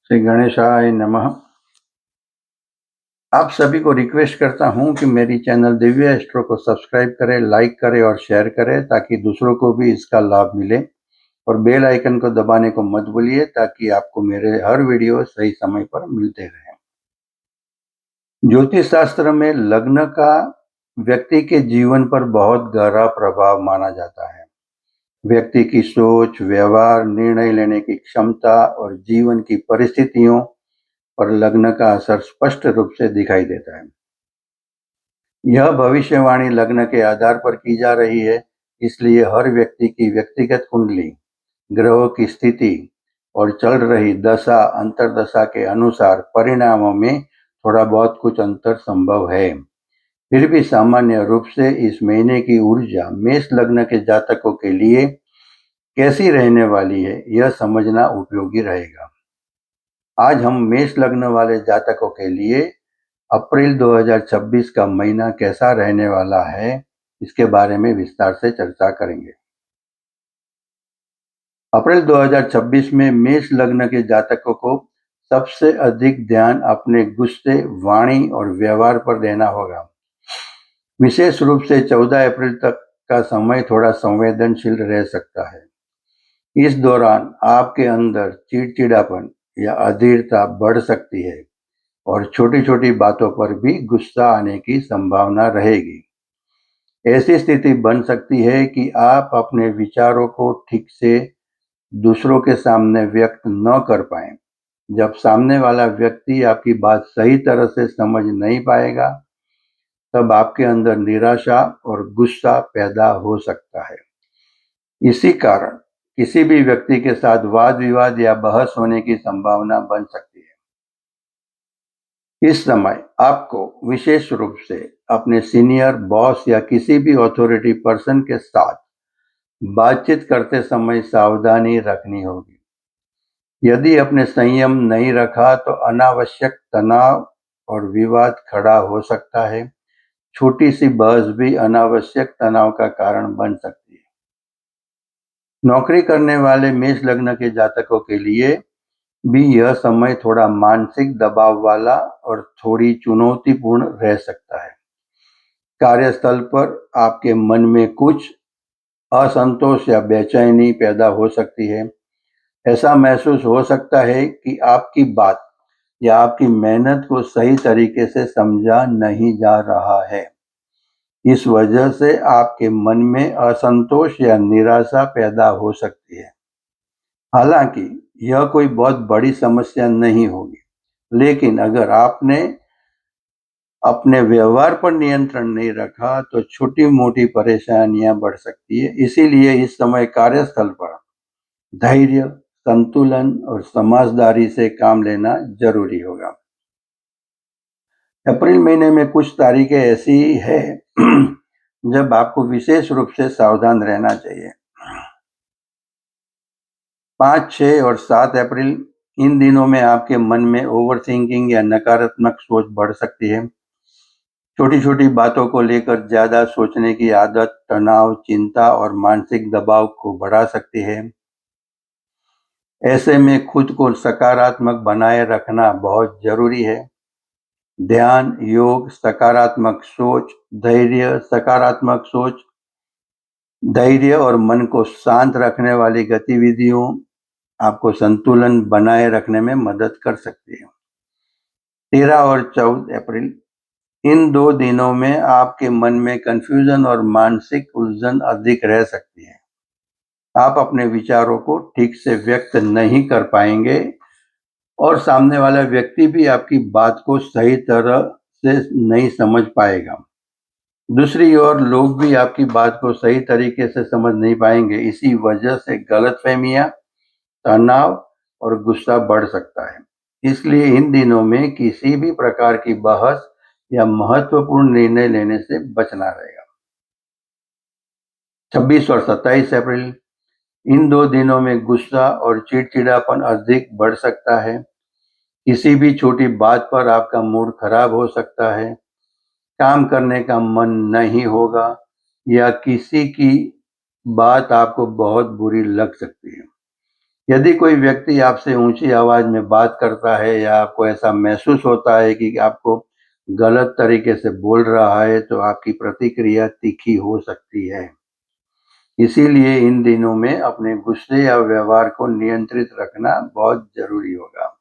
श्री गणेशाय नमः। आप सभी को रिक्वेस्ट करता हूं कि मेरी चैनल दिव्य एस्ट्रो को सब्सक्राइब करें, लाइक करें और शेयर करें ताकि दूसरों को भी इसका लाभ मिले, और बेल आइकन को दबाने को मत भूलिए ताकि आपको मेरे हर वीडियो सही समय पर मिलते रहें। ज्योतिष शास्त्र में लग्न का व्यक्ति के जीवन पर बहुत गहरा प्रभाव माना जाता है। व्यक्ति की सोच, व्यवहार, निर्णय लेने की क्षमता और जीवन की परिस्थितियों पर लग्न का असर स्पष्ट रूप से दिखाई देता है। यह भविष्यवाणी लग्न के आधार पर की जा रही है, इसलिए हर व्यक्ति की व्यक्तिगत कुंडली, ग्रहों की स्थिति और चल रही दशा अंतर्दशा के अनुसार परिणामों में थोड़ा बहुत कुछ अंतर संभव है। फिर भी सामान्य रूप से इस महीने की ऊर्जा मेष लग्न के जातकों के लिए कैसी रहने वाली है, यह समझना उपयोगी रहेगा। आज हम मेष लग्न वाले जातकों के लिए अप्रैल 2026 का महीना कैसा रहने वाला है, इसके बारे में विस्तार से चर्चा करेंगे। अप्रैल 2026 में मेष लग्न के जातकों को सबसे अधिक ध्यान अपने गुस्से, वाणी और व्यवहार पर देना होगा। विशेष रूप से 14 अप्रैल तक का समय थोड़ा संवेदनशील रह सकता है। इस दौरान आपके अंदर चिड़चिड़ापन या अधीरता बढ़ सकती है और छोटी छोटी बातों पर भी गुस्सा आने की संभावना रहेगी। ऐसी स्थिति बन सकती है कि आप अपने विचारों को ठीक से दूसरों के सामने व्यक्त न कर पाएं। जब सामने वाला व्यक्ति आपकी बात सही तरह से समझ नहीं पाएगा, तब आपके अंदर निराशा और गुस्सा पैदा हो सकता है। इसी कारण किसी भी व्यक्ति के साथ वाद विवाद या बहस होने की संभावना बन सकती है। इस समय आपको विशेष रूप से अपने सीनियर, बॉस या किसी भी अथॉरिटी पर्सन के साथ बातचीत करते समय सावधानी रखनी होगी। यदि आपने संयम नहीं रखा तो अनावश्यक तनाव और विवाद खड़ा हो सकता है। छोटी सी बहस भी अनावश्यक तनाव का कारण बन सकती है। नौकरी करने वाले मेष लग्न के जातकों के लिए भी यह समय थोड़ा मानसिक दबाव वाला और थोड़ी चुनौतीपूर्ण रह सकता है। कार्यस्थल पर आपके मन में कुछ असंतोष या बेचैनी पैदा हो सकती है। ऐसा महसूस हो सकता है कि आपकी बात या आपकी मेहनत को सही तरीके से समझा नहीं जा रहा है। इस वजह से आपके मन में असंतोष या निराशा पैदा हो सकती है। हालांकि यह कोई बहुत बड़ी समस्या नहीं होगी, लेकिन अगर आपने अपने व्यवहार पर नियंत्रण नहीं रखा तो छोटी मोटी परेशानियां बढ़ सकती है। इसीलिए इस समय कार्यस्थल पर धैर्य, संतुलन और समझदारी से काम लेना जरूरी होगा। अप्रैल महीने में कुछ तारीखें ऐसी है जब आपको विशेष रूप से सावधान रहना चाहिए। 5, 6 और 7 अप्रैल, इन दिनों में आपके मन में ओवरथिंकिंग या नकारात्मक सोच बढ़ सकती है। छोटी छोटी बातों को लेकर ज्यादा सोचने की आदत तनाव, चिंता और मानसिक दबाव को बढ़ा सकती है। ऐसे में खुद को सकारात्मक बनाए रखना बहुत जरूरी है। ध्यान, योग, सकारात्मक सोच, धैर्य और मन को शांत रखने वाली गतिविधियों आपको संतुलन बनाए रखने में मदद कर सकती है। 13 और 14 अप्रैल, इन 2 दिनों में आपके मन में कंफ्यूजन और मानसिक उलझन अधिक रह सकती है। आप अपने विचारों को ठीक से व्यक्त नहीं कर पाएंगे और सामने वाला व्यक्ति भी आपकी बात को सही तरह से नहीं समझ पाएगा। दूसरी ओर लोग भी आपकी बात को सही तरीके से समझ नहीं पाएंगे। इसी वजह से गलतफहमियां, तनाव और गुस्सा बढ़ सकता है। इसलिए इन दिनों में किसी भी प्रकार की बहस या महत्वपूर्ण निर्णय लेने से बचना रहेगा। 26 और 27 अप्रैल, इन 2 दिनों में गुस्सा और चिड़चिड़ापन अधिक बढ़ सकता है। किसी भी छोटी बात पर आपका मूड खराब हो सकता है, काम करने का मन नहीं होगा या किसी की बात आपको बहुत बुरी लग सकती है। यदि कोई व्यक्ति आपसे ऊंची आवाज में बात करता है या आपको ऐसा महसूस होता है कि आपको गलत तरीके से बोल रहा है, तो आपकी प्रतिक्रिया तीखी हो सकती है। इसीलिए इन दिनों में अपने गुस्से या व्यवहार को नियंत्रित रखना बहुत जरूरी होगा।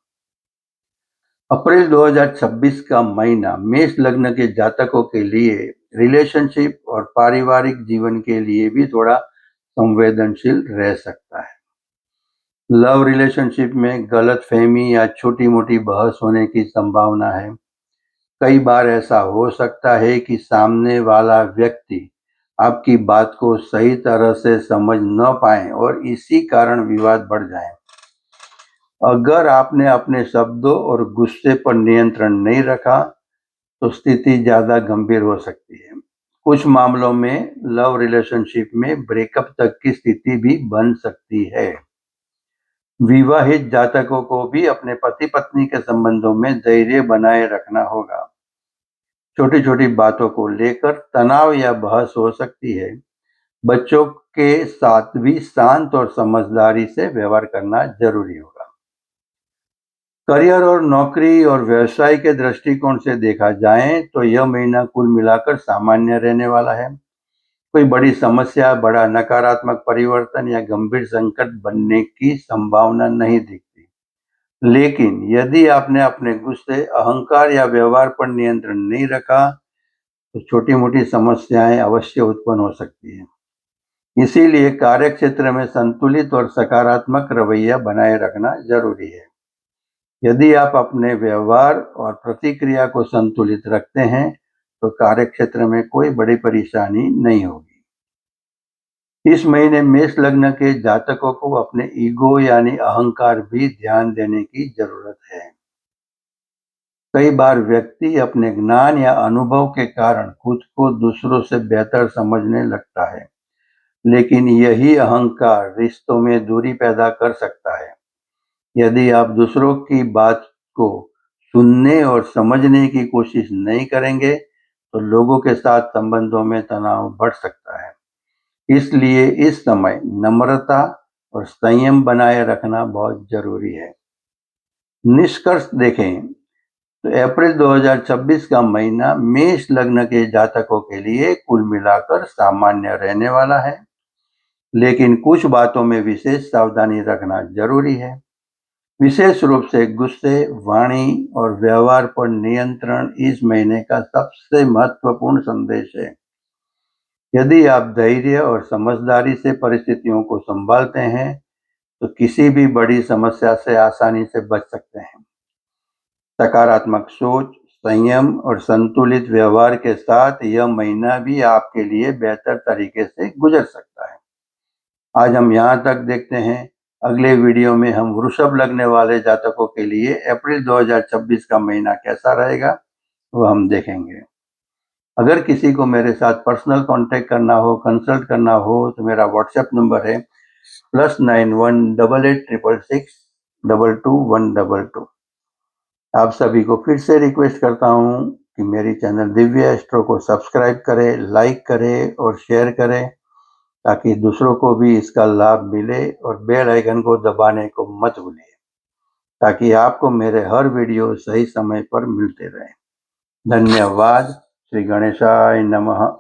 अप्रैल 2026 का महीना मेष लग्न के जातकों के लिए रिलेशनशिप और पारिवारिक जीवन के लिए भी थोड़ा संवेदनशील रह सकता है। लव रिलेशनशिप में गलतफहमी या छोटी-मोटी बहस होने की संभावना है। कई बार ऐसा हो सकता है कि सामने वाला व्यक्ति आपकी बात को सही तरह से समझ न पाए और इसी कारण विवाद बढ़ जाए। अगर आपने अपने शब्दों और गुस्से पर नियंत्रण नहीं रखा, तो स्थिति ज़्यादा गंभीर हो सकती है। कुछ मामलों में लव रिलेशनशिप में ब्रेकअप तक की स्थिति भी बन सकती है। विवाहित जातकों को भी अपने पति-पत्नी के संबंधों में धैर्य बनाए रखना होगा। छोटी-छोटी बातों को लेकर तनाव या बहस हो सकती है। बच्चों के साथ भी शांत और समझदारी से व्यवहार करना जरूरी होगा। करियर और नौकरी और व्यवसाय के दृष्टिकोण से देखा जाए तो यह महीना कुल मिलाकर सामान्य रहने वाला है। कोई बड़ी समस्या, बड़ा नकारात्मक परिवर्तन या गंभीर संकट बनने की संभावना नहीं दिखती। लेकिन यदि आपने अपने गुस्से, अहंकार या व्यवहार पर नियंत्रण नहीं रखा, तो छोटी-मोटी समस्याएं अवश्य उत्पन्न हो सकती हैं। इसीलिए कार्यक्षेत्र में संतुलित और सकारात्मक रवैया बनाए रखना जरूरी है। यदि आप अपने व्यवहार और प्रतिक्रिया को संतुलित रखते हैं, तो कार्यक्षेत्र में कोई बड़ी परेशानी नहीं होगी। इस महीने मेष लग्न के जातकों को अपने ईगो यानी अहंकार भी ध्यान देने की जरूरत है। कई बार व्यक्ति अपने ज्ञान या अनुभव के कारण खुद को दूसरों से बेहतर समझने लगता है, लेकिन यही अहंकार रिश्तों में दूरी पैदा कर सकता है। यदि आप दूसरों की बात को सुनने और समझने की कोशिश नहीं करेंगे, तो लोगों के साथ संबंधों में तनाव बढ़ सकता है। इसलिए इस समय नम्रता और संयम बनाए रखना बहुत जरूरी है। निष्कर्ष देखें तो अप्रैल 2026 का महीना मेष लग्न के जातकों के लिए कुल मिलाकर सामान्य रहने वाला है, लेकिन कुछ बातों में विशेष सावधानी रखना जरूरी है। विशेष रूप से गुस्से, वाणी और व्यवहार पर नियंत्रण इस महीने का सबसे महत्वपूर्ण संदेश है। यदि आप धैर्य और समझदारी से परिस्थितियों को संभालते हैं, तो किसी भी बड़ी समस्या से आसानी से बच सकते हैं। सकारात्मक सोच, संयम और संतुलित व्यवहार के साथ यह महीना भी आपके लिए बेहतर तरीके से गुजर सकता है। आज हम यहाँ तक देखते हैं। अगले वीडियो में हम वृषभ लगने वाले जातकों के लिए अप्रैल 2026 का महीना कैसा रहेगा, वो हम देखेंगे। अगर किसी को मेरे साथ पर्सनल कांटेक्ट करना हो, कंसल्ट करना हो, तो मेरा व्हाट्सएप नंबर है +918866622122। आप सभी को फिर से रिक्वेस्ट करता हूँ कि मेरी चैनल दिव्य एस्ट्रो को सब्सक्राइब करें, लाइक करें और शेयर करें, ताकि दूसरों को भी इसका लाभ मिले, और बेल आइकन को दबाने को मत भूलिए, ताकि आपको मेरे हर वीडियो सही समय पर मिलते रहें। धन्यवाद। श्री गणेशाय नमः।